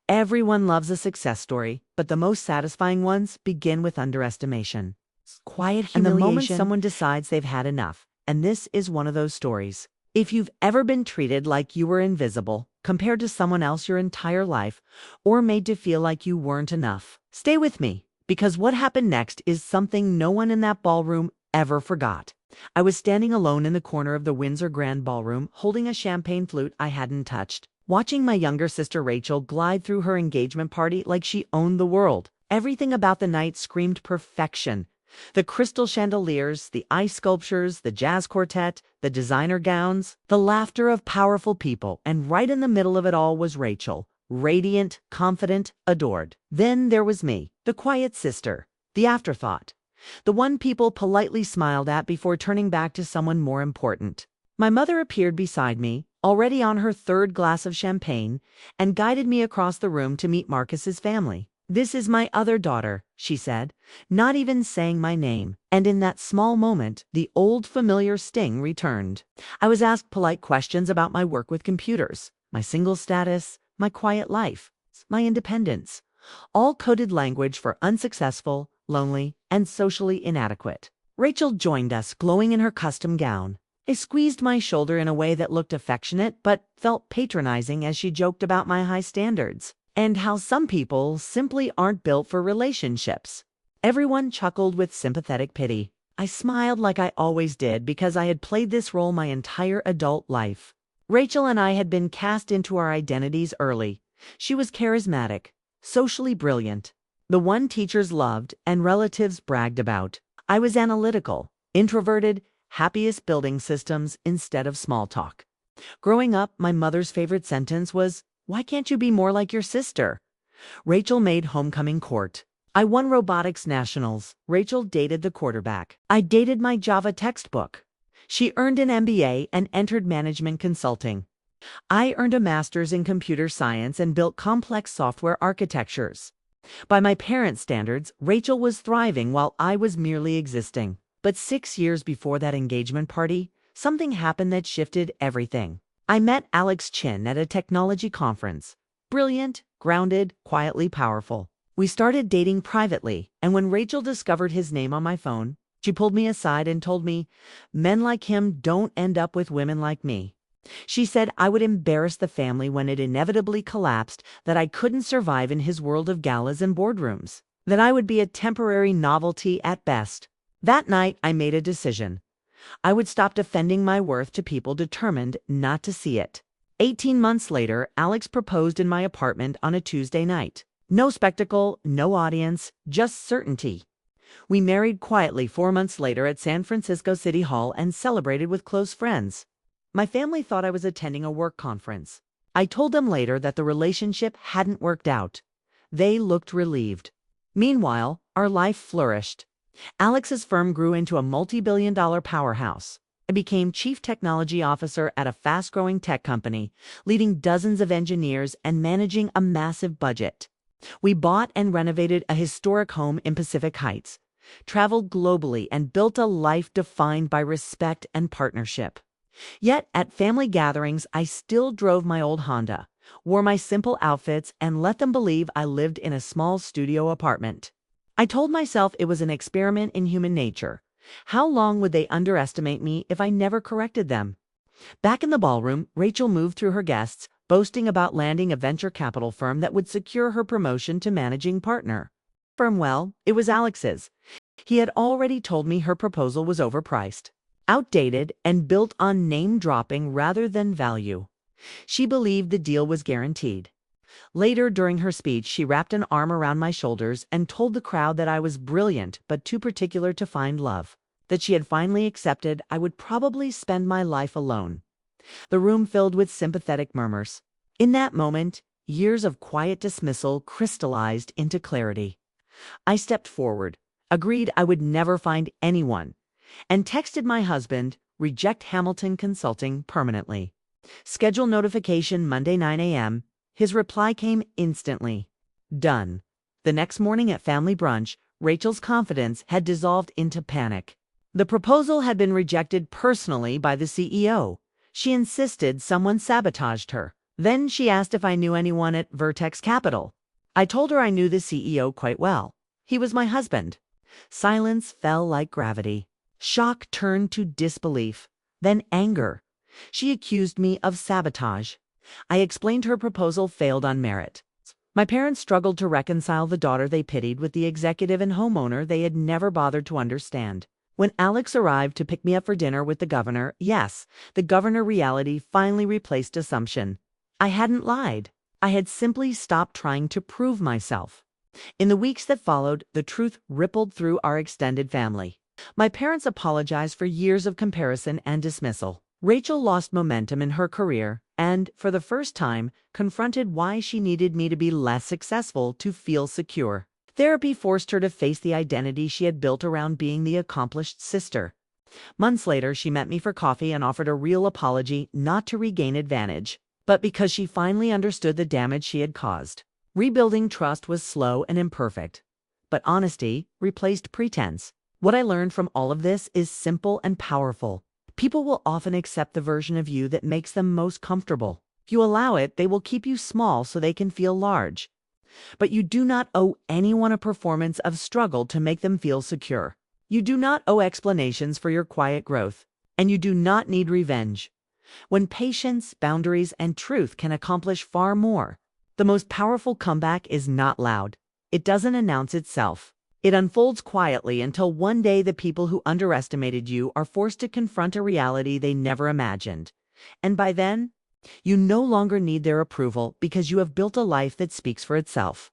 Everyone loves a success story, but the most satisfying ones begin with underestimation. Quiet humiliation. And the moment someone decides they've had enough. And this is one of those stories. If you've ever been treated like you were invisible, compared to someone else your entire life, or made to feel like you weren't enough, stay with me, because what happened next is something no one in that ballroom ever forgot. I was standing alone in the corner of the Windsor Grand Ballroom, holding a champagne flute I hadn't touched, watching my younger sister Rachel glide through her engagement party like she owned the world. Everything about the night screamed perfection. The crystal chandeliers, the ice sculptures, the jazz quartet, the designer gowns, the laughter of powerful people, and right in the middle of it all was Rachel, radiant, confident, adored. Then there was me, the quiet sister, the afterthought, the one people politely smiled at before turning back to someone more important. My mother appeared beside me, already on her third glass of champagne, and guided me across the room to meet Marcus's family. "This is my other daughter," she said, not even saying my name. And in that small moment, the old familiar sting returned. I was asked polite questions about my work with computers, my single status, my quiet life, my independence. All coded language for unsuccessful, lonely, and socially inadequate. Rachel joined us, glowing in her custom gown. I squeezed my shoulder in a way that looked affectionate but felt patronizing as she joked about my high standards, and how some people simply aren't built for relationships. Everyone chuckled with sympathetic pity. I smiled like I always did because I had played this role my entire adult life. Rachel and I had been cast into our identities early. She was charismatic, socially brilliant, the one teachers loved and relatives bragged about. I was analytical, introverted, happiest building systems instead of small talk. Growing up, my mother's favorite sentence was, "Why can't you be more like your sister?" Rachel made homecoming court. I won robotics nationals. Rachel dated the quarterback. I dated my Java textbook. She earned an MBA and entered management consulting. I earned a master's in computer science and built complex software architectures. By my parents' standards, Rachel was thriving while I was merely existing. But 6 years before that engagement party, something happened that shifted everything. I met Alex Chin at a technology conference. Brilliant, grounded, quietly powerful. We started dating privately, and when Rachel discovered his name on my phone, she pulled me aside and told me, "Men like him don't end up with women like me." She said I would embarrass the family when it inevitably collapsed, that I couldn't survive in his world of galas and boardrooms, that I would be a temporary novelty at best. That night, I made a decision. I would stop defending my worth to people determined not to see it. 18 months later, Alex proposed in my apartment on a Tuesday night. No spectacle, no audience, just certainty. We married quietly 4 months later at San Francisco City Hall and celebrated with close friends. My family thought I was attending a work conference. I told them later that the relationship hadn't worked out. They looked relieved. Meanwhile, our life flourished. Alex's firm grew into a multi-billion-dollar powerhouse. I became chief technology officer at a fast-growing tech company, leading dozens of engineers and managing a massive budget. We bought and renovated a historic home in Pacific Heights, traveled globally, and built a life defined by respect and partnership. Yet, at family gatherings, I still drove my old Honda, wore my simple outfits, and let them believe I lived in a small studio apartment. I told myself it was an experiment in human nature. How long would they underestimate me if I never corrected them? Back in the ballroom, Rachel moved through her guests, boasting about landing a venture capital firm that would secure her promotion to managing partner. Well, it was Alex's. He had already told me her proposal was overpriced, outdated, and built on name-dropping rather than value. She believed the deal was guaranteed. Later, during her speech, she wrapped an arm around my shoulders and told the crowd that I was brilliant but too particular to find love, that she had finally accepted I would probably spend my life alone. The room filled with sympathetic murmurs. In that moment, years of quiet dismissal crystallized into clarity. I stepped forward, agreed I would never find anyone, and texted my husband, "Reject Hamilton Consulting permanently. Schedule notification Monday 9 a.m. His reply came instantly. Done. The next morning at family brunch, Rachel's confidence had dissolved into panic. The proposal had been rejected personally by the CEO. She insisted someone sabotaged her. Then she asked if I knew anyone at Vertex Capital. I told her I knew the CEO quite well. He was my husband. Silence fell like gravity. Shock turned to disbelief, then anger. She accused me of sabotage. I explained her proposal failed on merit. My parents struggled to reconcile the daughter they pitied with the executive and homeowner they had never bothered to understand. When Alex arrived to pick me up for dinner with the governor, yes, the governor reality finally replaced assumption. I hadn't lied. I had simply stopped trying to prove myself. In the weeks that followed, the truth rippled through our extended family. My parents apologized for years of comparison and dismissal. Rachel lost momentum in her career and, for the first time, confronted why she needed me to be less successful to feel secure. Therapy forced her to face the identity she had built around being the accomplished sister. Months later, she met me for coffee and offered a real apology, not to regain advantage, but because she finally understood the damage she had caused. Rebuilding trust was slow and imperfect, but honesty replaced pretense. What I learned from all of this is simple and powerful. People will often accept the version of you that makes them most comfortable. If you allow it, they will keep you small so they can feel large. But you do not owe anyone a performance of struggle to make them feel secure. You do not owe explanations for your quiet growth, and you do not need revenge. When patience, boundaries, and truth can accomplish far more, the most powerful comeback is not loud. It doesn't announce itself. It unfolds quietly until one day the people who underestimated you are forced to confront a reality they never imagined. And by then, you no longer need their approval because you have built a life that speaks for itself.